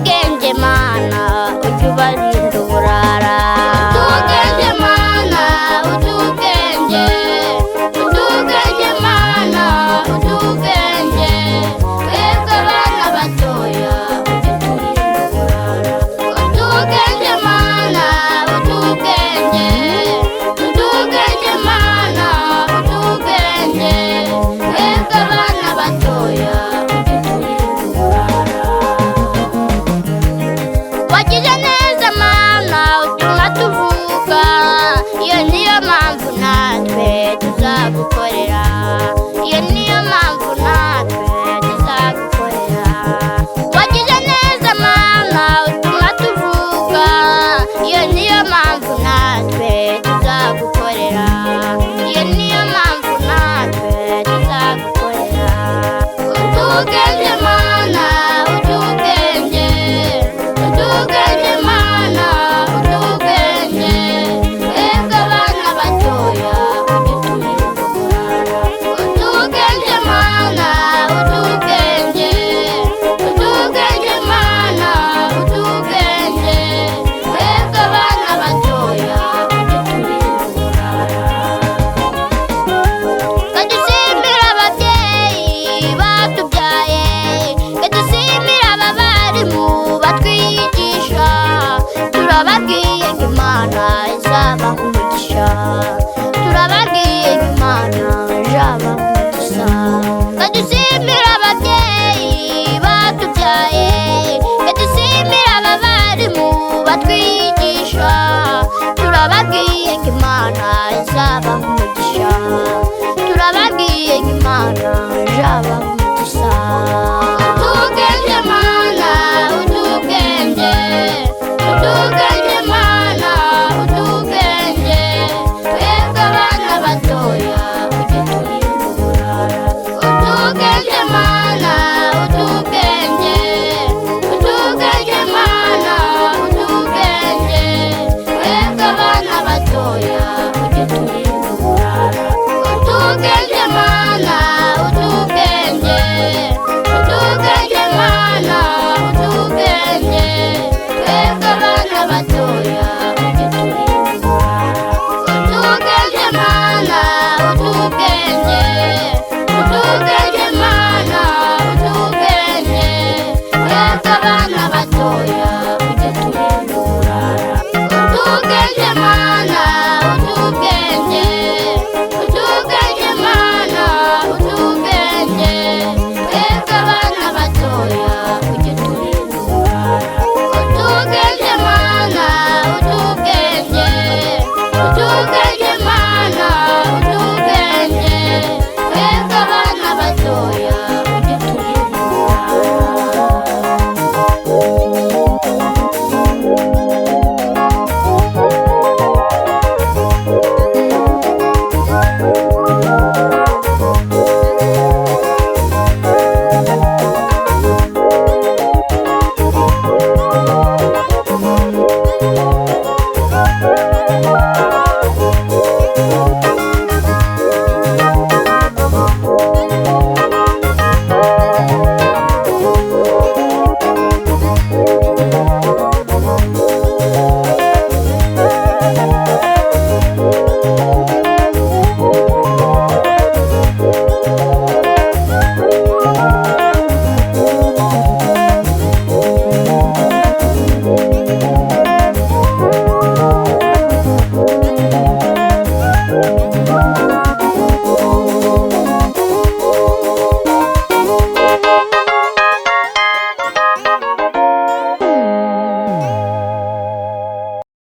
Ubwenge mana ujye ubarinda uburara. Ubwenge mana ubwenge, ubwenge mana ubwenge, twebwe abana batoya ujye uturinda uburara. Ubwenge mana ubwenge, ubwenge mana ubwenge, twebwe abana batoya ujye uturinda uburara. Wagize neza mana utuma tuvuka, iyo niyo mpamvu natwe tuzagukorera, iyo niyo mpamvu natwe tuzagukorera. Wagize neza mana utuma tuvuka, iyo niyo mpamvu natwe tuzagukorera, iyo niyo mpamvu natwe tuzagukorera. Ubwenge mana ubwenge, ubwenge mana ubwenge, twebwe abana batoya ujye uturinda uburara. Ubwenge mana ubwenge, ubwenge mana ubwenge, twebwe abana batoya ujye uturinda uburara. Kadusimbira ababyeyi batubyaye, kadusimbira abarimu batwigisha, turababwiye ngo Imana izabaha umugisha, turababwiye ngo Imana izabaha umugisha. Kadusimbira ababyeyi batubyaye, kadusimbira abarimu batwigisha, turababwiye ngo Imana izabaha umugisha, turababwiye ngo Imana izabaha umugisha.